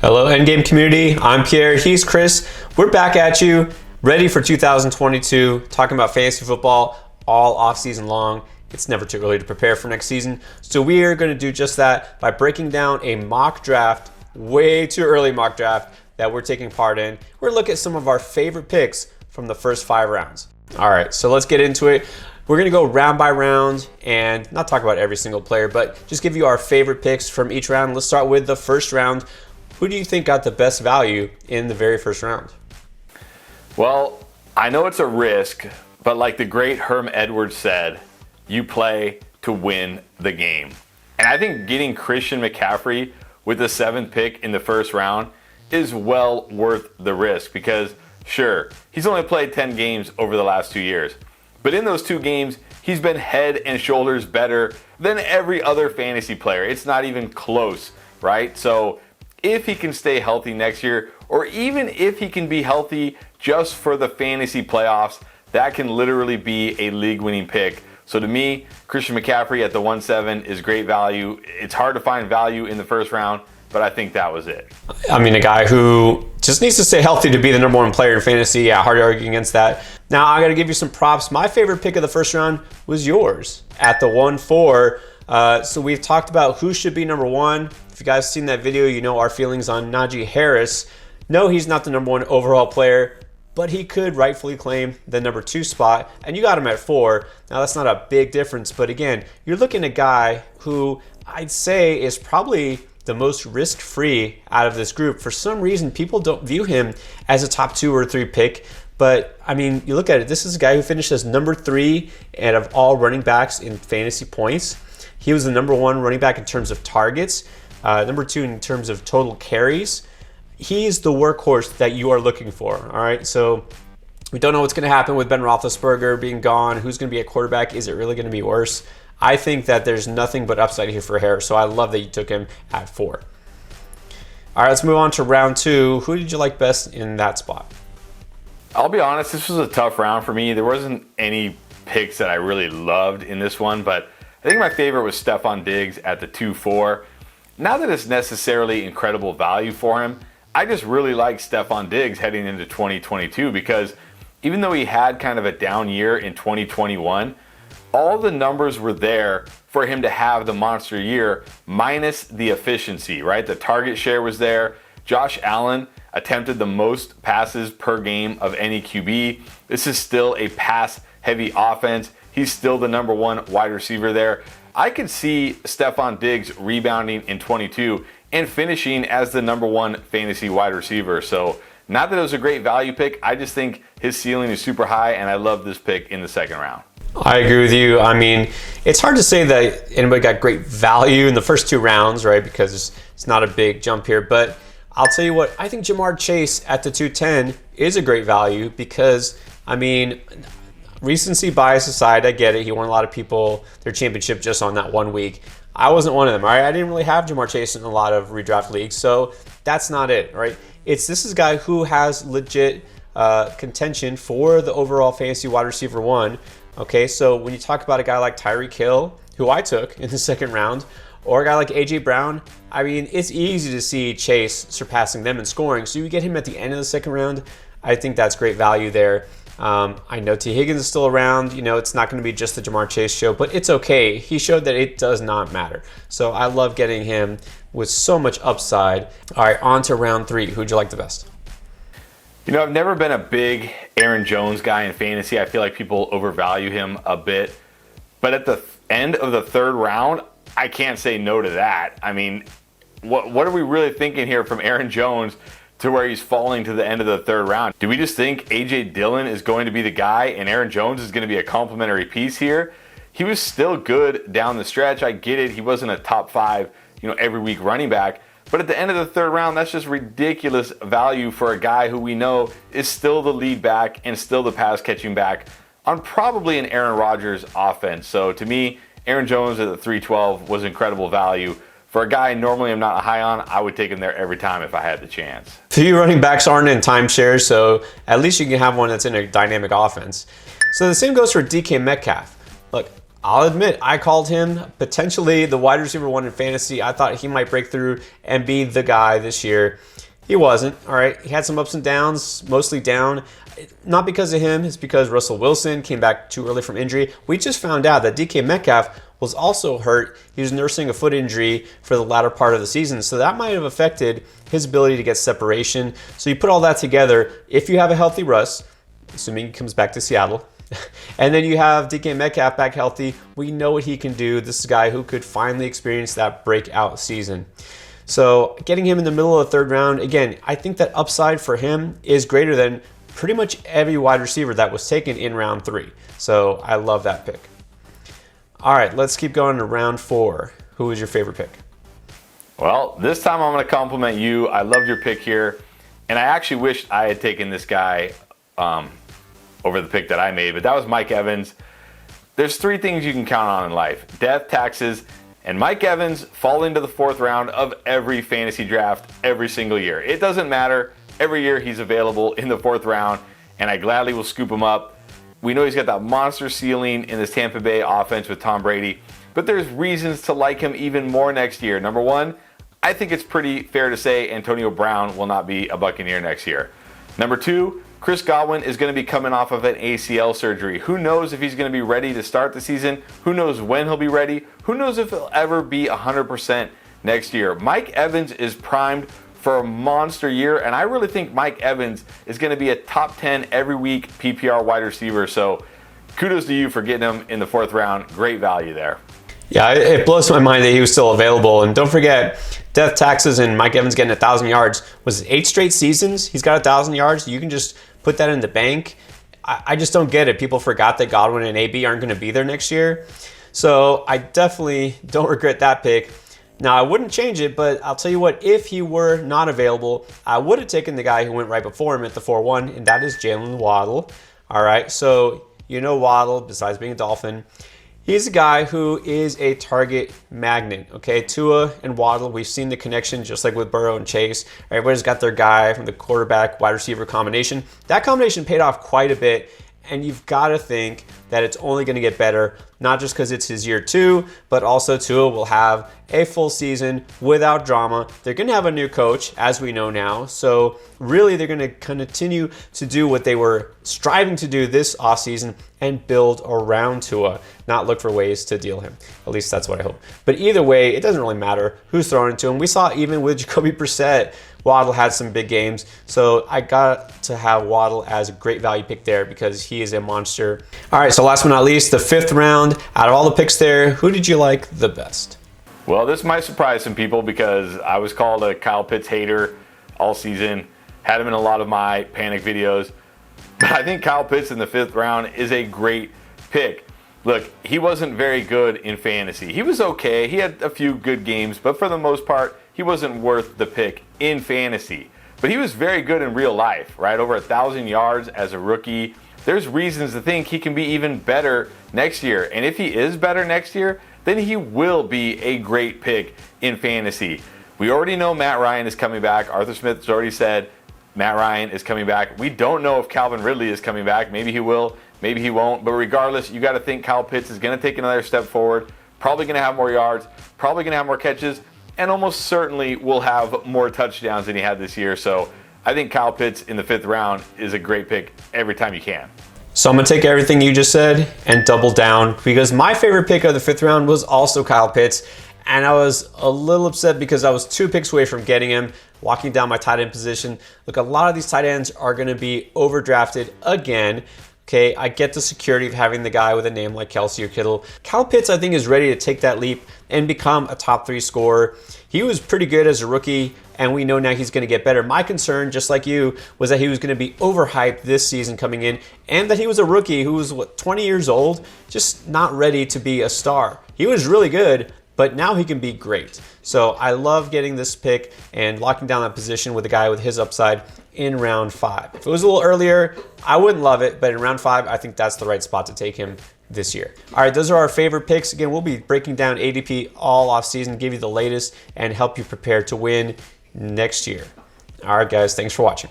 Hello Endgame community, I'm Pierre, he's Chris. We're back at you, ready for 2022, talking about fantasy football all off season long. It's never too early to prepare for next season. So we are going to do just that by breaking down a mock draft, way too early mock draft that we're taking part in. We're going to look at some of our favorite picks from the first 5 rounds. All right, so let's get into it. We're going to go round by round and not talk about every single player, but just give you our favorite picks from each round. Let's start with the first round. Who do you think got the best value in the very first round? Well, I know it's a risk, but like the great Herm Edwards said, you play to win the game. And I think getting Christian McCaffrey with the 7th pick in the first round is well worth the risk because, sure, he's only played 10 games over the last 2 years. But in those 2 games, he's been head and shoulders better than every other fantasy player. It's not even close, right? So if he can stay healthy next year, or even if he can be healthy just for the fantasy playoffs, that can literally be a league-winning pick. So to me, Christian McCaffrey at the 1-7 is great value. It's hard to find value in the first round, but I think that was it. I mean, a guy who just needs to stay healthy to be the number 1 player in fantasy. Yeah, hard to argue against that. Now, I got to give you some props. My favorite pick of the first round was yours at the 1-4. So we've talked about who should be number 1. If you guys seen that video, you know our feelings on Najee Harris. No, he's not the number 1 overall player, but he could rightfully claim the number 2 spot, and you got him at 4. Now, that's not a big difference, but again, you're looking at a guy who I'd say is probably the most risk-free out of this group. For some reason, people don't view him as a top 2 or 3 pick, but I mean, you look at it, this is a guy who finished as number 3 out of all running backs in fantasy points. He was the number 1 running back in terms of targets, number 2 in terms of total carries. He's the workhorse that you are looking for, all right? So we don't know what's going to happen with Ben Roethlisberger being gone. Who's going to be a quarterback? Is it really going to be worse? I think that there's nothing but upside here for Harris, so I love that you took him at 4. All right, let's move on to round 2. Who did you like best in that spot? I'll be honest, this was a tough round for me. There wasn't any picks that I really loved in this one, but I think my favorite was Stefon Diggs at the 2-4. Not that it's necessarily incredible value for him, I just really like Stefon Diggs heading into 2022 because even though he had kind of a down year in 2021, all the numbers were there for him to have the monster year minus the efficiency, right? The target share was there. Josh Allen attempted the most passes per game of any QB. This is still a pass-heavy offense. He's still the number 1 wide receiver there. I could see Stefon Diggs rebounding in 22 and finishing as the number 1 fantasy wide receiver. So not that it was a great value pick, I just think his ceiling is super high, and I love this pick in the second round. I agree with you. I mean, it's hard to say that anybody got great value in the first 2 rounds, right? Because it's not a big jump here. But I'll tell you what, I think Jamar Chase at the 2-10 is a great value because, I mean, recency bias aside, I get it. He won a lot of people their championship just on that 1 week. I wasn't one of them, right? I didn't really have Jamar Chase in a lot of redraft leagues, so that's not it, right? This is a guy who has legit contention for the overall fantasy wide receiver 1. Okay, so when you talk about a guy like Tyreek Hill, who I took in the second round, or a guy like A.J. Brown, I mean, it's easy to see Chase surpassing them in scoring. So you get him at the end of the second round, I think that's great value there. I know T. Higgins is still around. You know, it's not going to be just the Jamar Chase show, but it's okay. He showed that it does not matter. So I love getting him with so much upside. All right, on to round 3. Who'd you like the best? You know, I've never been a big Aaron Jones guy in fantasy. I feel like people overvalue him a bit. But at the end of the 3rd round, I can't say no to that. I mean, what are we really thinking here from Aaron Jones to where he's falling to the end of the 3rd round? Do we just think A.J. Dillon is going to be the guy and Aaron Jones is going to be a complementary piece here? He was still good down the stretch. I get it. He wasn't a top 5, every week running back. But at the end of the 3rd round, that's just ridiculous value for a guy who we know is still the lead back and still the pass catching back on probably an Aaron Rodgers offense. So to me, Aaron Jones at the 3-12 was incredible value. For a guy normally I'm not high on, I would take him there every time if I had the chance. Few running backs aren't in timeshares, so at least you can have one that's in a dynamic offense. So the same goes for DK Metcalf. Look, I'll admit, I called him potentially the wide receiver 1 in fantasy. I thought he might break through and be the guy this year. He wasn't, all right? He had some ups and downs, mostly down. Not because of him, it's because Russell Wilson came back too early from injury. We just found out that DK Metcalf was also hurt. He was nursing a foot injury for the latter part of the season, so that might have affected his ability to get separation. So you put all that together, if you have a healthy Russ, assuming he comes back to Seattle, and then you have DK Metcalf back healthy, we know what he can do. This is a guy who could finally experience that breakout season. So getting him in the middle of the third round, again, I think that upside for him is greater than pretty much every wide receiver that was taken in round 3. So I love that pick. All right, let's keep going to round 4. Who was your favorite pick? Well, this time I'm going to compliment you. I loved your pick here. And I actually wished I had taken this guy over the pick that I made, but that was Mike Evans. There's 3 things you can count on in life: death, taxes, and Mike Evans fall into the 4th round of every fantasy draft every single year. It doesn't matter. Every year he's available in the 4th round, and I gladly will scoop him up. We know he's got that monster ceiling in this Tampa Bay offense with Tom Brady, but there's reasons to like him even more next year. Number 1, I think it's pretty fair to say Antonio Brown will not be a Buccaneer next year. Number 2, Chris Godwin is going to be coming off of an ACL surgery. Who knows if he's going to be ready to start the season? Who knows when he'll be ready? Who knows if he'll ever be 100% next year? Mike Evans is primed for a monster year, and I really think Mike Evans is going to be a top 10 every week PPR wide receiver. So kudos to you for getting him in the 4th round. Great value there. Yeah, it blows my mind that he was still available. And don't forget, death, taxes, and Mike Evans getting 1,000 yards. Was it 8 straight seasons? He's got 1,000 yards. You can just put that in the bank. I just don't get it. People forgot that Godwin and AB aren't going to be there next year. So I definitely don't regret that pick. Now, I wouldn't change it, but I'll tell you what, if he were not available, I would have taken the guy who went right before him at the 4-1, and that is Jalen Waddle. All right, so you know Waddle, besides being a Dolphin, he's a guy who is a target magnet, okay? Tua and Waddle, we've seen the connection just like with Burrow and Chase. Everybody's got their guy from the quarterback, wide receiver combination. That combination paid off quite a bit, and you've got to think that it's only going to get better, not just because it's his year 2, but also Tua will have a full season without drama. They're going to have a new coach, as we know now. So really, they're going to continue to do what they were striving to do this offseason and build around Tua, not look for ways to deal him. At least that's what I hope. But either way, it doesn't really matter who's throwing it to him. We saw even with Jacoby Brissett, Waddle had some big games. So I got to have Waddle as a great value pick there because he is a monster. All right, so last but not least, the 5th round. Out of all the picks there, who did you like the best? Well, this might surprise some people because I was called a Kyle Pitts hater all season. Had him in a lot of my panic videos. But I think Kyle Pitts in the 5th round is a great pick. Look, he wasn't very good in fantasy. He was okay. He had a few good games, but for the most part, he wasn't worth the pick in fantasy. But he was very good in real life, right? Over 1,000 yards as a rookie. There's reasons to think he can be even better next year. And if he is better next year, then he will be a great pick in fantasy. We already know Matt Ryan is coming back. Arthur Smith has already said Matt Ryan is coming back. We don't know if Calvin Ridley is coming back. Maybe he will, maybe he won't. But regardless, you got to think Kyle Pitts is going to take another step forward, probably going to have more yards, probably going to have more catches, and almost certainly will have more touchdowns than he had this year. So I think Kyle Pitts in the 5th round is a great pick every time you can. So I'm going to take everything you just said and double down because my favorite pick of the 5th round was also Kyle Pitts. And I was a little upset because I was 2 picks away from getting him, walking down my tight end position. Look, a lot of these tight ends are going to be overdrafted again. Okay, I get the security of having the guy with a name like Kelsey or Kittle. Kyle Pitts, I think, is ready to take that leap and become a top 3 scorer. He was pretty good as a rookie, and we know now he's going to get better. My concern, just like you, was that he was going to be overhyped this season coming in, and that he was a rookie who was, 20 years old, just not ready to be a star. He was really good, but now he can be great. So I love getting this pick and locking down that position with a guy with his upside in round 5. If it was a little earlier, I wouldn't love it, but in round 5, I think that's the right spot to take him this year. All right, those are our favorite picks. Again, we'll be breaking down ADP all off season, give you the latest, and help you prepare to win next year. All right, guys, thanks for watching.